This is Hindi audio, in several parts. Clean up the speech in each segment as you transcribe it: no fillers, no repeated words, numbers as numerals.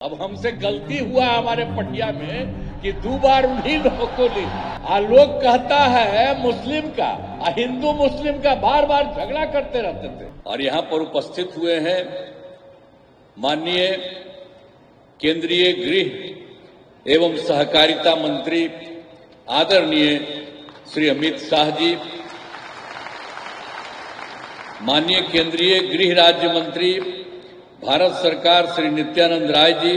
अब हमसे गलती हुआ हमारे पटिया में कि 2 बार उन्हीं लोगों को ली। लोग कहता है मुस्लिम का हिंदू मुस्लिम का बार बार झगड़ा करते रहते थे। और यहाँ पर उपस्थित हुए हैं माननीय केंद्रीय गृह एवं सहकारिता मंत्री आदरणीय श्री अमित शाह जी, माननीय केंद्रीय गृह राज्य मंत्री भारत सरकार श्री नित्यानंद राय जी,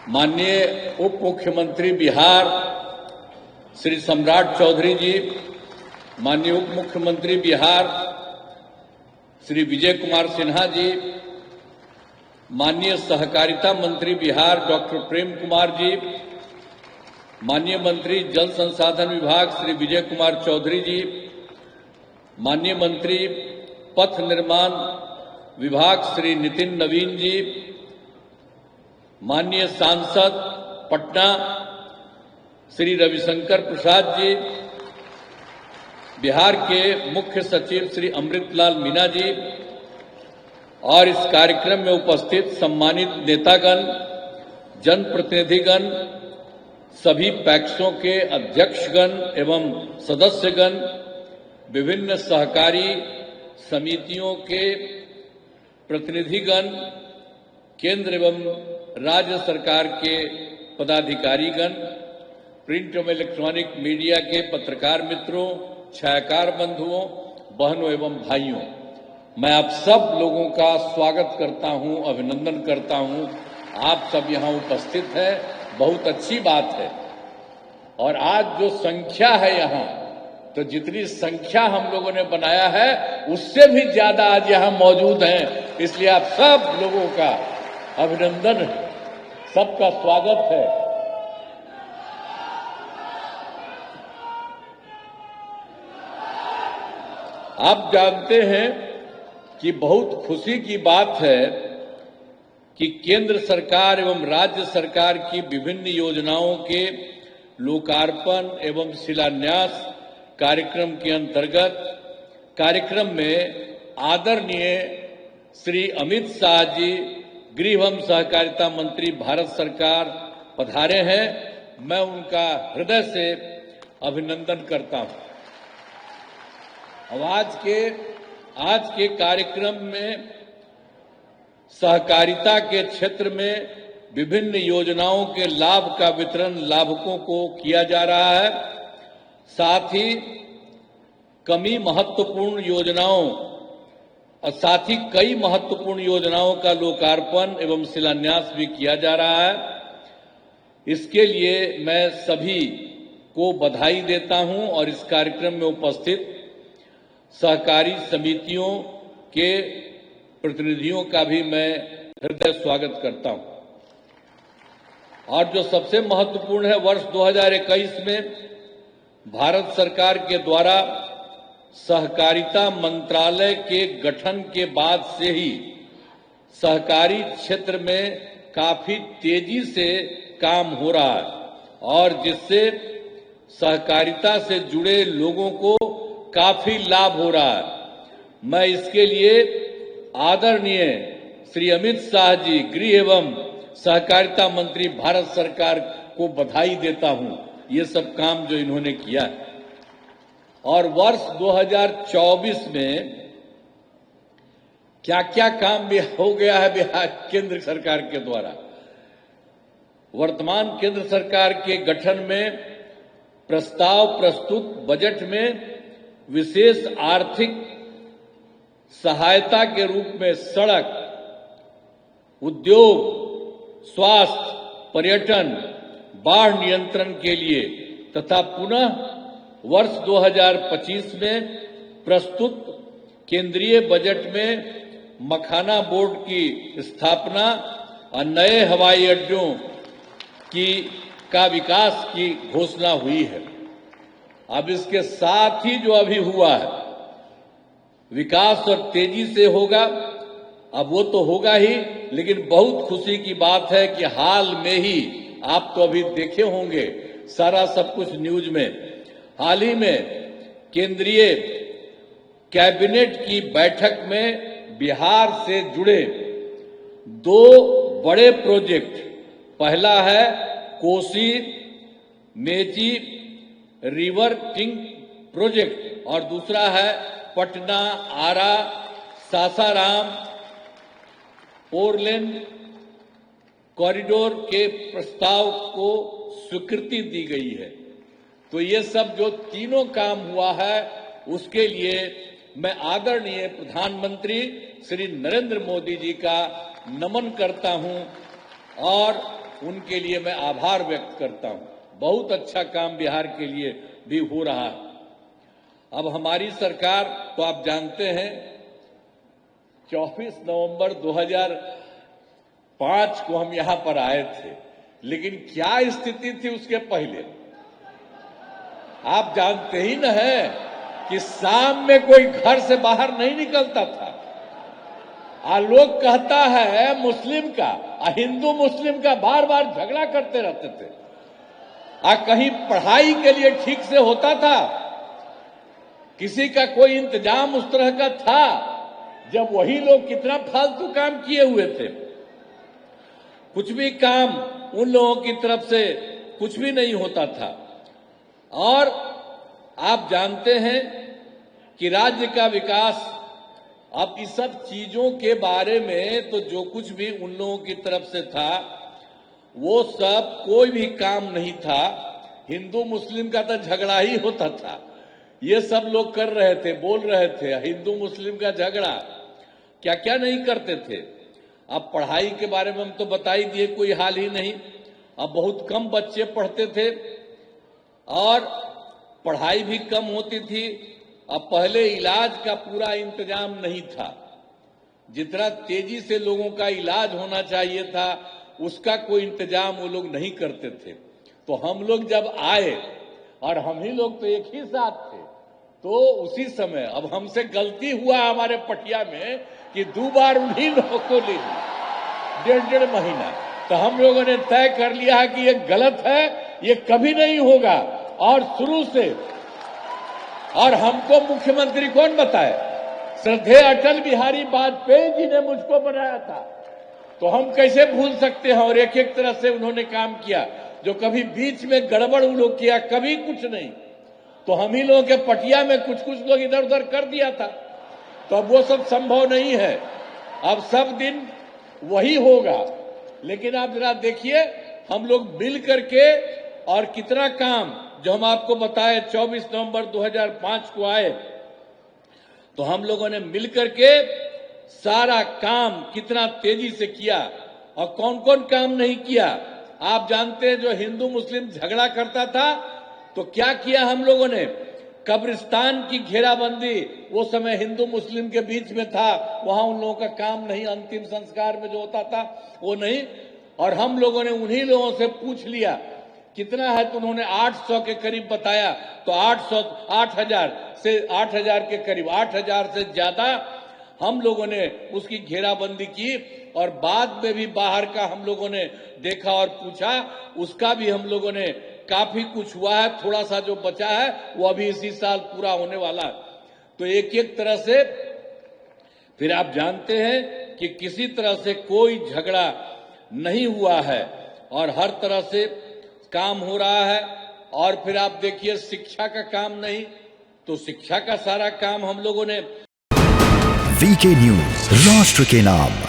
माननीय उप मुख्यमंत्री बिहार श्री सम्राट चौधरी जी, माननीय उप मुख्यमंत्री बिहार श्री विजय कुमार सिन्हा जी, माननीय सहकारिता मंत्री बिहार डॉक्टर प्रेम कुमार जी, माननीय मंत्री जल संसाधन विभाग श्री विजय कुमार चौधरी जी, माननीय मंत्री पथ निर्माण विभाग श्री नितिन नवीन जी, माननीय सांसद पटना श्री रविशंकर प्रसाद जी, बिहार के मुख्य सचिव श्री अमृतलाल मीना जी और इस कार्यक्रम में उपस्थित सम्मानित नेतागण, जनप्रतिनिधिगण, सभी पैक्सों के अध्यक्षगण एवं सदस्यगण, विभिन्न सहकारी समितियों के प्रतिनिधिगण, केंद्र एवं राज्य सरकार के पदाधिकारीगण, प्रिंट एवं इलेक्ट्रॉनिक मीडिया के पत्रकार मित्रों, छायाकार बंधुओं, बहनों एवं भाइयों, मैं आप सब लोगों का स्वागत करता हूं, अभिनंदन करता हूं। आप सब यहां उपस्थित हैं, बहुत अच्छी बात है। और आज जो संख्या है यहां, तो जितनी संख्या हम लोगों ने बनाया है उससे भी ज्यादा आज यहां मौजूद हैं, इसलिए आप सब लोगों का अभिनंदन, सबका स्वागत है। आप जानते हैं कि बहुत खुशी की बात है कि केंद्र सरकार एवं राज्य सरकार की विभिन्न योजनाओं के लोकार्पण एवं शिलान्यास कार्यक्रम के अंतर्गत कार्यक्रम में आदरणीय श्री अमित शाह जी, गृह एवं सहकारिता मंत्री भारत सरकार पधारे हैं। मैं उनका हृदय से अभिनंदन करता हूं। अब आज के कार्यक्रम में सहकारिता के क्षेत्र में विभिन्न योजनाओं के लाभ का वितरण लाभुकों को किया जा रहा है। साथ ही कई महत्वपूर्ण योजनाओं का लोकार्पण एवं शिलान्यास भी किया जा रहा है। इसके लिए मैं सभी को बधाई देता हूं और इस कार्यक्रम में उपस्थित सहकारी समितियों के प्रतिनिधियों का भी मैं हृदय स्वागत करता हूं। और जो सबसे महत्वपूर्ण है, वर्ष 2021 में भारत सरकार के द्वारा सहकारिता मंत्रालय के गठन के बाद से ही सहकारी क्षेत्र में काफी तेजी से काम हो रहा है और जिससे सहकारिता से जुड़े लोगों को काफी लाभ हो रहा है। मैं इसके लिए आदरणीय श्री अमित शाह जी, गृह एवं सहकारिता मंत्री भारत सरकार को बधाई देता हूं, ये सब काम जो इन्होंने किया है। और वर्ष 2024 में क्या क्या काम भी हो गया है बिहार केंद्र सरकार के द्वारा। वर्तमान केंद्र सरकार के गठन में प्रस्ताव प्रस्तुत बजट में विशेष आर्थिक सहायता के रूप में सड़क, उद्योग, स्वास्थ्य, पर्यटन, बाढ़ नियंत्रण के लिए तथा पुनः वर्ष 2025 में प्रस्तुत केंद्रीय बजट में मखाना बोर्ड की स्थापना और नए हवाई अड्डों का विकास की घोषणा हुई है। अब इसके साथ ही जो अभी हुआ है विकास और तेजी से होगा, अब वो तो होगा ही, लेकिन बहुत खुशी की बात है कि हाल में ही आप तो अभी देखे होंगे सारा सब कुछ न्यूज में, हाल ही में केंद्रीय कैबिनेट की बैठक में बिहार से जुड़े दो बड़े प्रोजेक्ट, पहला है Kosi Mechi river tank project और दूसरा है पटना आरा सासाराम फोरलेन कॉरिडोर के प्रस्ताव को स्वीकृति दी गई है। तो ये सब जो तीनों काम हुआ है उसके लिए मैं आदरणीय प्रधानमंत्री श्री नरेंद्र मोदी जी का नमन करता हूं और उनके लिए मैं आभार व्यक्त करता हूं। बहुत अच्छा काम बिहार के लिए भी हो रहा है। अब हमारी सरकार तो आप जानते हैं 24 नवंबर 2005 को हम यहां पर आए थे, लेकिन क्या स्थिति थी उसके पहले आप जानते ही न है कि शाम में कोई घर से बाहर नहीं निकलता था। लोग कहता है मुस्लिम का हिंदू मुस्लिम का बार बार झगड़ा करते रहते थे। कहीं पढ़ाई के लिए ठीक से होता था, किसी का कोई इंतजाम उस तरह का था, जब वही लोग कितना फालतू काम किए हुए थे। कुछ भी काम उन लोगों की तरफ से कुछ भी नहीं होता था। और आप जानते हैं कि राज्य का विकास, अब इस सब चीजों के बारे में तो जो कुछ भी उन लोगों की तरफ से था वो सब कोई भी काम नहीं था। हिंदू मुस्लिम का तो झगड़ा ही होता था। ये सब लोग कर रहे थे, बोल रहे थे हिंदू मुस्लिम का झगड़ा, क्या क्या नहीं करते थे। अब पढ़ाई के बारे में हम तो बता ही दिए, कोई हाल ही नहीं। अब बहुत कम बच्चे पढ़ते थे और पढ़ाई भी कम होती थी। अब पहले इलाज का पूरा इंतजाम नहीं था, जितना तेजी से लोगों का इलाज होना चाहिए था उसका कोई इंतजाम वो लोग नहीं करते थे। तो हम लोग जब आए और हम ही लोग तो एक ही साथ थे, तो उसी समय अब हमसे गलती हुआ हमारे पटिया में कि 2 बार उन्हीं लोगों को ले लिया 1.5 महीना। तो हम लोगों ने तय कर लिया कि ये गलत है, ये कभी नहीं होगा। और शुरू से, और हमको मुख्यमंत्री कौन बताए? श्रद्धेय अटल बिहारी वाजपेयी जी ने मुझको बनाया था, तो हम कैसे भूल सकते हैं। और एक एक तरह से उन्होंने काम किया, जो कभी बीच में गड़बड़ उन लोग किया, कभी कुछ नहीं। तो हम ही लोगों के पटिया में कुछ लोग इधर उधर कर दिया था, तो अब वो सब संभव नहीं है। अब सब दिन वही होगा। लेकिन आप जरा देखिए, हम लोग मिल करके और कितना काम, जो हम आपको बताए 24 नवंबर 2005 को आए, तो हम लोगों ने मिलकर के सारा काम कितना तेजी से किया और कौन कौन काम नहीं किया। आप जानते हैं, जो हिंदू मुस्लिम झगड़ा करता था तो क्या किया हम लोगों ने? कब्रिस्तान की घेराबंदी, वो समय हिंदू मुस्लिम के बीच में था, वहां उन लोगों का काम नहीं, अंतिम संस्कार में जो होता था वो नहीं। और हम लोगों ने उन्हीं लोगों से पूछ लिया कितना है, तो उन्होंने 800 के करीब बताया। तो 8,000 के करीब, 8,000 से ज्यादा हम लोगों ने उसकी घेराबंदी की। और बाद में भी बाहर का हम लोगों ने देखा और पूछा, उसका भी हम लोगों ने काफी कुछ हुआ है। थोड़ा सा जो बचा है वो अभी इसी साल पूरा होने वाला है। तो एक एक तरह से फिर आप जानते हैं कि किसी तरह से कोई झगड़ा नहीं हुआ है और हर तरह से काम हो रहा है। और फिर आप देखिए, शिक्षा का काम नहीं, तो शिक्षा का सारा काम हम लोगों ने। वीके न्यूज, राष्ट्र के नाम।